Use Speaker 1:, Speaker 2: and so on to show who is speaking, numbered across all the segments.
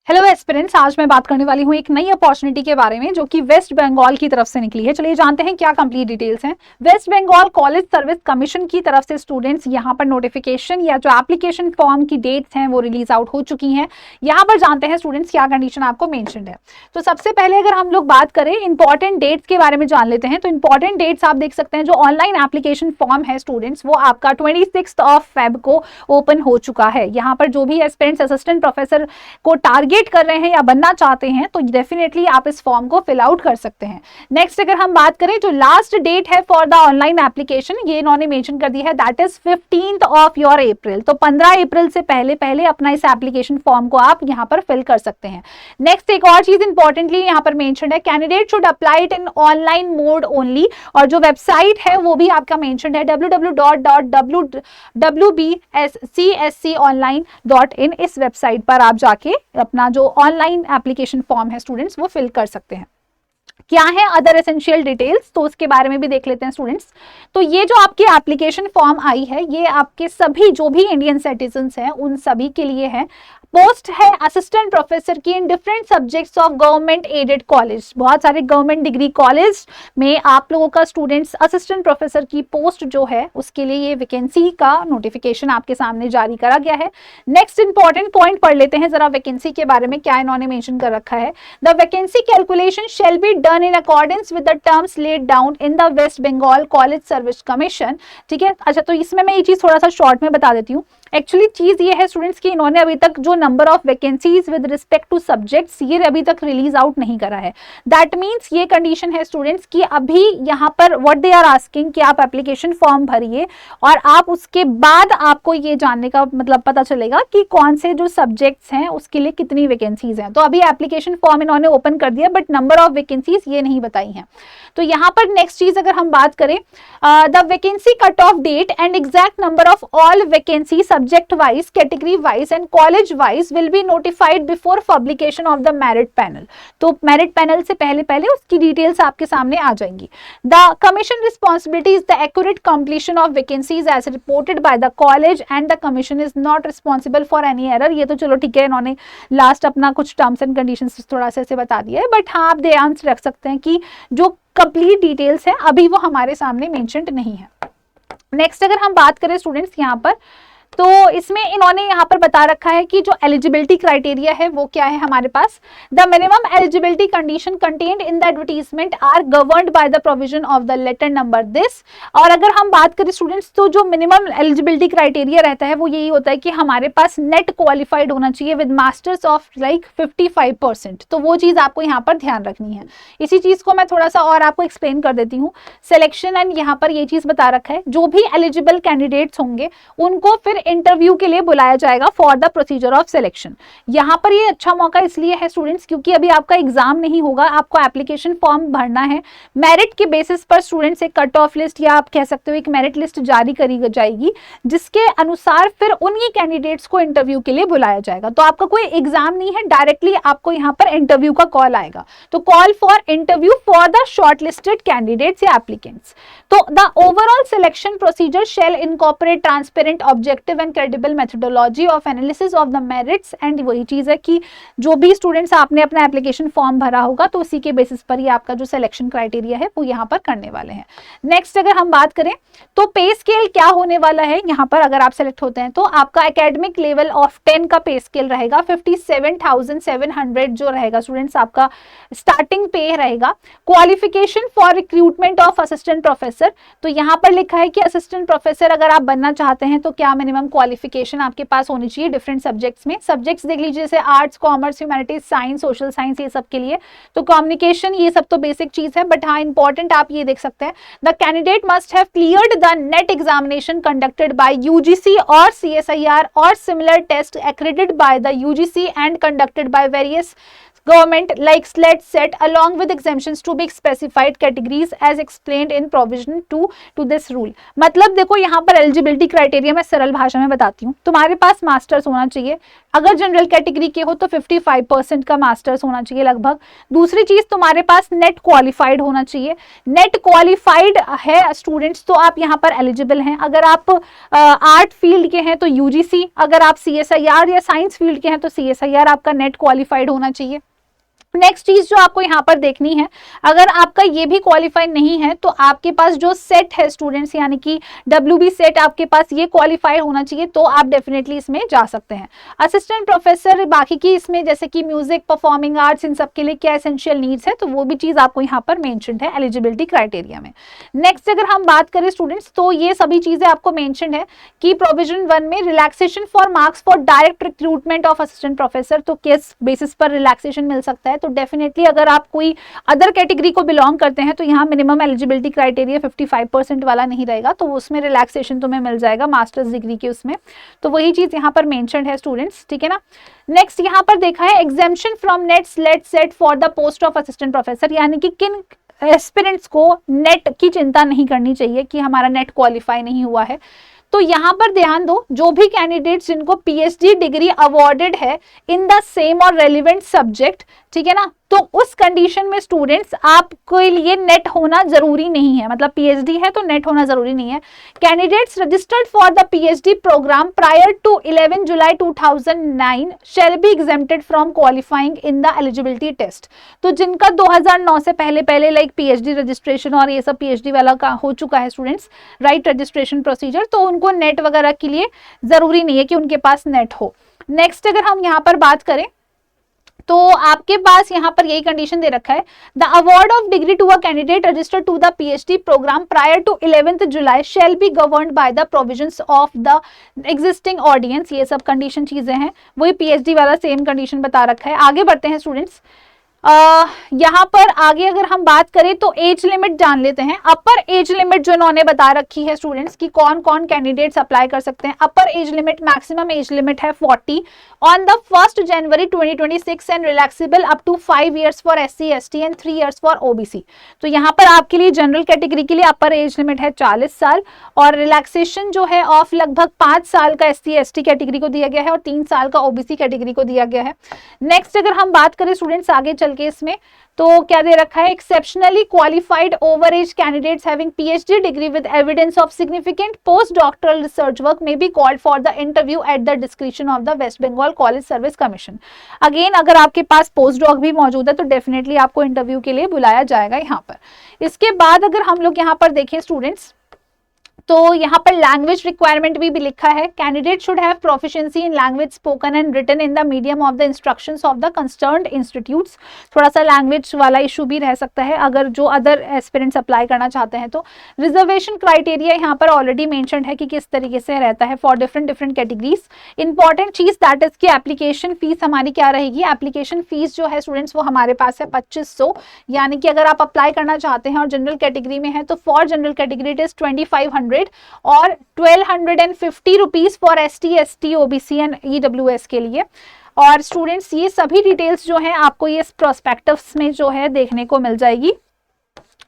Speaker 1: Hello aspirants, आज मैं बात करने वाली हूँ एक नई अपॉर्चुनिटी के बारे में जो कि वेस्ट बंगाल की तरफ से निकली है। चलिए जानते हैं क्या कंप्लीट डिटेल्स हैं। West Bengal college service Commission की तरफ से स्टूडेंट्स यहाँ पर नोटिफिकेशन या जो एप्लीकेशन फॉर्म की डेट्स हैं वो रिलीज आउट हो चुकी हैं। यहाँ पर जानते हैं स्टूडेंट्स क्या कंडीशन आपको मेंशन्ड है। तो सबसे पहले अगर हम लोग बात करें इंपॉर्टेंट डेट्स के बारे में जान लेते हैं। तो इंपॉर्टेंट डेट्स आप देख सकते हैं, जो ऑनलाइन एप्लीकेशन फॉर्म है स्टूडेंट्स वो आपका 26 फेब को ओपन हो चुका है। यहाँ पर जो भी एस्पिरेंट्स असिस्टेंट प्रोफेसर को टारगेट कर रहे हैं या बनना चाहते हैं तो डेफिनेटली आप इस फॉर्म को फिल आउट कर सकते हैं। नेक्स्ट अगर हम बात करें, जो लास्ट डेट है फॉर द ऑनलाइन एप्लीकेशन ये इन्होंने मेंशन कर दी है, दैट इज 15 अप्रैल। तो 15 अप्रैल से पहले अपना इस एप्लीकेशन फॉर्म को आप यहां पर फिल कर सकते हैं। नेक्स्ट एक और चीज इंपॉर्टेंटली यहां पर मेंशन है, candidate should apply it in online mode only. और जो वेबसाइट है वो भी आपका मेंशन है www.wbcsconline.in। इस वेबसाइट पर आप जाके अपना जो ऑनलाइन एप्लीकेशन फॉर्म है स्टूडेंट्स वो फिल कर सकते हैं। क्या है अदर एसेंशियल डिटेल्स, तो उसके बारे में भी देख लेते हैं स्टूडेंट्स। तो ये जो आपकी एप्लीकेशन फॉर्म आई है ये आपके सभी जो भी इंडियन सिटीजन्स हैं उन सभी के लिए है। पोस्ट है असिस्टेंट प्रोफेसर की in different subjects of government aided college. बहुत सारे गवर्नमेंट डिग्री कॉलेज में आप लोगों का स्टूडेंट्स असिस्टेंट प्रोफेसर की पोस्ट जो है उसके लिए ये वैकेंसी का नोटिफिकेशन आपके सामने जारी करा गया है। नेक्स्ट इंपॉर्टेंट पॉइंट पढ़ लेते हैं जरा वैकेंसी के बारे में, क्या इन्होंने मेंशन कर रखा है। The vacancy calculation shall be done in accordance with the terms laid down in the West Bengal college service Commission. ठीक है, अच्छा तो इसमें मैं ये चीज थोड़ा सा शॉर्ट में बता देती हूँ। एक्चुअली चीज ये है स्टूडेंट्स की इन्होंने अभी तक जो number of vacancies with respect two subjects ये अभी तक रिलीज आउट नहीं करा है। दैट मीन्स ये कंडीशन है स्टूडेंट्स की अभी यहाँ पर व्हाट दे आर आस्किंग कि आप एप्लीकेशन फॉर्म भरिए और आप उसके बाद आपको ये जानने का मतलब पता चलेगा कि कौन से जो सब्जेक्ट्स हैं उसके लिए कितनी वैकेंसीज हैं। तो अभी एप्लीकेशन फॉर्म इन्होंने ओपन कर दिया बट नंबर ऑफ वैकेंसीज ये नहीं बताई हैं। तो यहाँ पर नेक्स्ट चीज अगर हम बात करें, the vacancy cut off date and exact number of all vacancy subject wise, category wise and college wise will be notified before publication of the merit panel. तो मेरिट पैनल से पहले उसकी डिटेल्स आपके सामने आ जाएंगी। The commission responsibility is the accurate completion of vacancies as reported by the college and the commission is not responsible for any error. ये तो चलो ठीक है, इन्होंने लास्ट अपना कुछ टर्म्स एंड कंडीशंस थोड़ा सा ऐसे बता दिया है, बट हाँ आप ध्यान रख सकते हैं कि जो कंप्लीट डिटेल्स है अभी वो हमारे सामने मेंशन्ड नहीं है। नेक्स्ट अगर हम बात करें स्टूडेंट्स यहाँ पर, तो इसमें इन्होंने यहाँ पर बता रखा है कि जो एलिजिबिलिटी क्राइटेरिया है वो क्या है हमारे पास। The minimum eligibility condition contained in the advertisement are governed by the provision of the letter number this. और अगर हम बात करें स्टूडेंट्स तो जो मिनिमम एलिजिबिलिटी क्राइटेरिया रहता है वो यही होता है कि हमारे पास नेट क्वालिफाइड होना चाहिए विद मास्टर्स ऑफ लाइक 55%। तो वो चीज आपको यहाँ पर ध्यान रखनी है। इसी चीज को मैं थोड़ा सा और आपको एक्सप्लेन कर देती हूँ। सिलेक्शन एंड यहाँ पर ये चीज बता रखा है, जो भी एलिजिबल कैंडिडेट्स होंगे उनको फिर इंटरव्यू के लिए बुलाया जाएगा for the procedure of selection. यहाँ पर ये अच्छा मौका इसलिए है स्टूडेंट्स क्योंकि अभी आपका एग्जाम नहीं होगा, आपको एप्लीकेशन फॉर्म भरना है। मेरिट के बेसिस पर स्टूडेंट्स एक कट ऑफ लिस्ट या आप कह सकते हो एक मेरिट लिस्ट जारी करी जाएगी जिसके अनुसार फिर उन्हीं कैंडिडेट्स को इंटरव्यू के लिए बुलाया जाएगा। तो आपका कोई एग्जाम नहीं है, डायरेक्टली आपको यहाँ पर इंटरव्यू का कॉल आएगा। तो call for interview for the shortlisted candidates या एप्लीकेंट्स। तो the overall selection procedure shall incorporate transparent, objective and credible methodology of analysis of the merits. And वही चीज है कि जो भी स्टूडेंट्स आपने अपना एप्लीकेशन फॉर्म भरा होगा तो उसी के बेसिस पर ही आपका जो सिलेक्शन क्राइटेरिया है वो यहाँ पर करने वाले हैं। नेक्स्ट अगर हम बात करें तो पे स्केल क्या होने वाला है यहाँ पर, अगर आप सेलेक्ट होते हैं तो आपका एकेडमिक लेवल ऑफ 10 का पे स्केल रहेगा। 57,700 जो रहेगा स्टूडेंट्स आपका स्टार्टिंग पे रहेगा। Qualification for recruitment of assistant professor, तो यहाँ पर लिखा है कि असिस्टेंट प्रोफेसर अगर आप बनना चाहते हैं तो क्या मिनिमम क्वालिफिकेशन आपके पास होनी चाहिए डिफरेंट सब्जेक्ट्स में। सब्जेक्ट्स देख लीजिए जैसे arts, commerce, humanities, science, social science, ये सब के लिए तो कम्युनिकेशन ये सब तो बेसिक चीज है, बट हाँ इंपॉर्टेंट आप ये देख सकते हैं, the candidate must have cleared the NET examination conducted by UGC और सीएसआईआर और similar test accredited by the UGC and conducted by various government like SLET, SET along with exemptions to be specified categories as explained in provision to this rule। मतलब देखो यहाँ पर eligibility criteria मैं सरल भाषा में बताती हूँ। तुम्हारे पास मास्टर्स होना चाहिए, अगर जनरल कैटेगरी के हो तो 55% का मास्टर्स होना चाहिए लगभग। दूसरी चीज, तुम्हारे पास नेट क्वालिफाइड होना चाहिए। नेट क्वालिफाइड है स्टूडेंट्स तो आप यहाँ पर एलिजिबल हैं। अगर आप आर्ट फील्ड के हैं तो यूजीसी, अगर आप CSIR या साइंस फील्ड के हैं तो CSIR आपका नेट क्वालिफाइड होना चाहिए। नेक्स्ट चीज जो आपको यहाँ पर देखनी है, अगर आपका ये भी क्वालिफाइड नहीं है तो आपके पास जो सेट है स्टूडेंट्स, यानी कि WB सेट आपके पास ये क्वालिफाइड होना चाहिए, तो आप डेफिनेटली इसमें जा सकते हैं। असिस्टेंट प्रोफेसर बाकी की इसमें जैसे कि म्यूजिक, परफॉर्मिंग आर्ट्स, इन सब के लिए क्या एसेंशियल नीड्स है, तो वो भी चीज आपको यहाँ पर मेंशन्ड है एलिजिबिलिटी क्राइटेरिया में। नेक्स्ट अगर हम बात करें स्टूडेंट्स, तो ये सभी चीजें आपको मेंशन्ड है कि प्रोविजन 1 में relaxation for marks for direct recruitment of assistant professor, तो किस बेसिस पर रिलैक्सेशन मिल सकता है, तो डेफिनेटली अगर आप कोई अदर कैटेगरी को बिलोंग करते हैं तो यहाँ मिनिमम एलिजिबिलिटी क्राइटेरिया 55% वाला नहीं रहेगा, तो उसमें रिलैक्सेशन तुम्हें मिल जाएगा मास्टर्स डिग्री के उसमें, तो वही चीज यहाँ पर मेंशन्ड है स्टूडेंट्स, ठीक है ना। नेक्स्ट यहाँ पर देखा है exemption from NET SLET set for the post of assistant professor, यानी कि किन एस्पिरेंट्स को नेट की चिंता नहीं करनी चाहिए कि हमारा नेट क्वालिफाई नहीं हुआ है। तो यहाँ पर ध्यान दो, जो भी कैंडिडेट्स जिनको PhD डिग्री अवॉर्डेड है इन द सेम और रेलिवेंट सब्जेक्ट, ठीक है ना, तो उस कंडीशन में स्टूडेंट्स आपके लिए नेट होना जरूरी नहीं है, मतलब PhD है तो नेट होना जरूरी नहीं है। Candidates registered for the PhD programme prior to 11 July 2009 shall be exempted from qualifying in the eligibility test. तो जिनका 2009 से पहले लाइक PhD रजिस्ट्रेशन और ये सब PhD वाला का हो चुका है स्टूडेंट्स, राइट, रजिस्ट्रेशन प्रोसीजर, तो उनको नेट वगैरह के लिए जरूरी नहीं है कि उनके पास नेट हो। नेक्स्ट अगर हम यहाँ पर बात करें तो आपके पास यहाँ पर यही कंडीशन दे रखा है, the award of degree to a candidate registered to the PhD programme prior to 11th July shall be governed by the provisions of the existing ordinance. ये सब कंडीशन चीजें हैं, वही PhD वाला सेम कंडीशन बता रखा है। आगे बढ़ते हैं स्टूडेंट्स, यहाँ पर आगे अगर हम बात करें तो एज लिमिट जान लेते हैं। अपर एज लिमिट जो इन्होंने बता रखी है स्टूडेंट्स कि कौन कौन कैंडिडेट्स अप्लाई कर सकते हैं। Upper age limit, maximum age limit है 40 on the 1 January 2026 and relaxable up to 5 years for SC ST and 3 years for OBC। तो यहाँ पर आपके लिए जनरल कैटेगरी के लिए अपर एज लिमिट है 40 साल और रिलैक्सेशन जो है ऑफ लगभग 5 साल का SC ST कैटेगरी को दिया गया है और 3 साल का OBC कैटेगरी को दिया गया है। नेक्स्ट अगर हम बात करें स्टूडेंट्स आगे चल के इसमें, तो क्या दे रखा है, exceptionally qualified over age candidates having PhD degree with evidence of significant post doctoral research work may be called for the interview at the description of the West Bengal college service commission. Again अगर आपके पास post doc भी मौजूद है तो definitely आपको interview के लिए बुलाया जाएगा यहाँ पर। इसके बाद अगर हम लोग यहाँ पर देखें स्टूडेंट्स, तो यहाँ पर लैंग्वेज रिक्वायरमेंट भी लिखा है, candidate should have proficiency in language spoken and written in the medium of the instructions of the concerned institutes. थोड़ा सा लैंग्वेज वाला इशू भी रह सकता है अगर जो अदर एस्पिरेंट्स अप्लाई करना चाहते हैं तो। रिजर्वेशन क्राइटेरिया यहाँ पर ऑलरेडी मेंशन्ड है कि किस तरीके से रहता है फॉर डिफरेंट कैटेगरीज। इंपॉर्टेंट चीज दैट इज की एप्लीकेशन फीस हमारी क्या रहेगी, एप्लीकेशन फीस जो है स्टूडेंट्स वो हमारे पास है 2500, यानी कि अगर आप अप्लाई करना चाहते हैं और जनरल कैटेगरी में है तो for general category it is 2500 और 1250 rupees for ST ST OBC and EWS के लिए। और स्टूडेंट्स ये सभी डिटेल्स जो हैं आपको ये प्रोस्पेक्टस में जो है देखने को मिल जाएगी।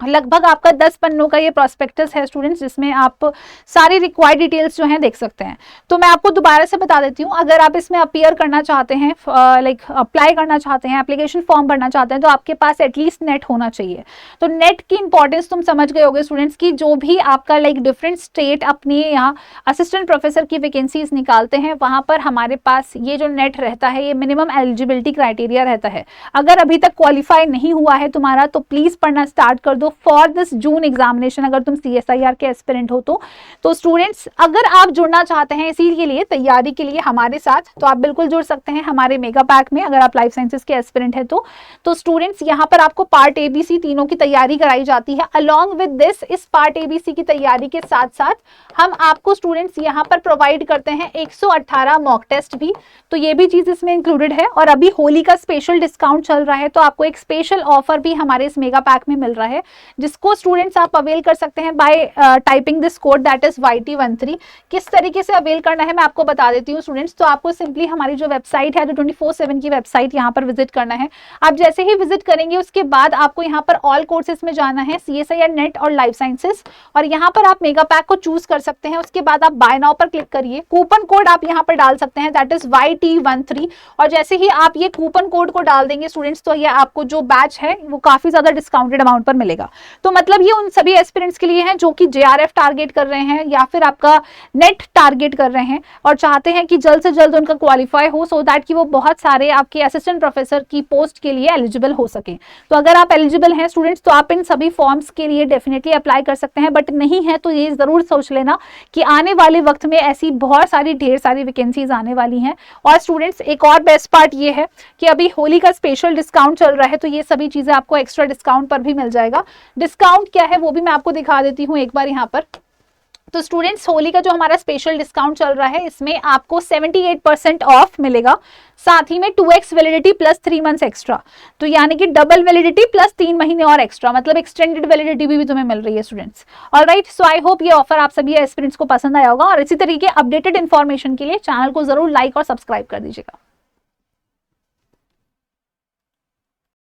Speaker 1: लगभग आपका 10 पन्नों का ये प्रोस्पेक्टस है स्टूडेंट्स, जिसमें आप सारी रिक्वायर्ड डिटेल्स जो हैं देख सकते हैं। तो मैं आपको दोबारा से बता देती हूँ, अगर आप इसमें अपीयर करना चाहते हैं, लाइक अप्लाई करना चाहते हैं, एप्लीकेशन फॉर्म भरना चाहते हैं, तो आपके पास एटलीस्ट नेट होना चाहिए। तो नेट की इंपॉर्टेंस तुम समझ गए होगे स्टूडेंट्स की, जो भी आपका लाइक डिफरेंट स्टेट अपनी यहाँ असिस्टेंट प्रोफेसर की वैकेंसीज निकालते हैं, वहाँ पर हमारे पास ये जो नेट रहता है ये मिनिमम एलिजिबिलिटी क्राइटेरिया रहता है। अगर अभी तक क्वालिफाई नहीं हुआ है तुम्हारा तो प्लीज पढ़ना स्टार्ट कर दो फॉर दिस जून एग्जामिनेशन, अगर तुम CSIR के एस्पिरेंट हो तो स्टूडेंट्स अगर आप जुड़ना चाहते हैं इसी के लिए तैयारी के लिए हमारे साथ, तो आप बिल्कुल जुड़ सकते हैं हमारे मेगा पैक में अगर आप लाइफ साइंसेज के एस्पिरेंट है तो स्टूडेंट्स यहाँ पर आपको पार्ट ABC तीनों की तैयारी कराई जाती है। अलॉन्ग विद दिस, इस पार्ट ABC की तैयारी के साथ साथ हम आपको स्टूडेंट्स यहाँ पर प्रोवाइड करते हैं 118 मॉक टेस्ट भी, तो ये भी चीज इसमें इंक्लूडेड है। और अभी होली का स्पेशल डिस्काउंट चल रहा है तो आपको एक स्पेशल ऑफर भी हमारे इस मेगा पैक में मिल रहा है, जिसको स्टूडेंट्स आप अवेल कर सकते हैं bye typing this code that is YT13। किस तरीके से अवेल करना है मैं आपको बता देती हूँ स्टूडेंट्स। तो आपको सिंपली हमारी जो वेबसाइट है, जो 24/7 की वेबसाइट, यहाँ पर विजिट करना है। आप जैसे ही विजिट करेंगे उसके बाद आपको यहाँ पर ऑल कोर्सेज में जाना है, CSIR नेट और लाइफ साइंसेज, और यहाँ पर आप मेगा पैक को चूज कर सकते हैं। उसके बाद आप बाय नाउ पर क्लिक करिए, कूपन कोड आप यहाँ पर डाल सकते हैं दैट इज YT13, और जैसे ही आप ये कूपन कोड को डाल देंगे स्टूडेंट्स तो ये आपको जो बैच है वो काफी ज्यादा डिस्काउंटेड अमाउंट पर मिलेगा। तो मतलब ये उन सभी एस्पिरेंट्स के लिए है जो कि JRF टारगेट कर रहे हैं या फिर आपका नेट टारगेट कर रहे हैं और चाहते हैं कि जल्द से जल्द उनका क्वालिफाई हो, सो दैट कि वो बहुत सारे आपके असिस्टेंट प्रोफेसर की पोस्ट के लिए एलिजिबल हो सके। तो अगर आप एलिजिबल हैं स्टूडेंट्स तो आप इन सभी फॉर्म्स के लिए डेफिनेटली अप्लाई कर सकते हैं, बट नहीं है तो ये जरूर सोच लेना कि आने वाले वक्त में ऐसी बहुत सारी ढेर सारी वैकेंसीज आने वाली हैं। और स्टूडेंट्स एक और बेस्ट पार्ट ये है कि अभी होली का स्पेशल डिस्काउंट चल रहा है, तो ये सभी चीजें आपको एक्स्ट्रा डिस्काउंट पर भी मिल जाएगा। डिस्काउंट क्या है वो भी मैं आपको दिखा देती हूँ एक बार यहाँ पर। तो स्टूडेंट्स होली का जो हमारा स्पेशल डिस्काउंट चल रहा है इसमें आपको 78% ऑफ मिलेगा, साथ ही में 2x validity plus 3 months extra, तो यानी कि डबल वैलिडिटी प्लस 3 महीने और एक्स्ट्रा, मतलब एक्सटेंडेड वैलिडिटी भी तुम्हें मिल रही है students. Alright, so I hope ये ऑफर आप सभी एस्पिरेंट्स को पसंद आया होगा, और इसी तरीके अपडेटेड इन्फॉर्मेशन के लिए चैनल को जरूर लाइक और सब्सक्राइब कर दीजिएगा।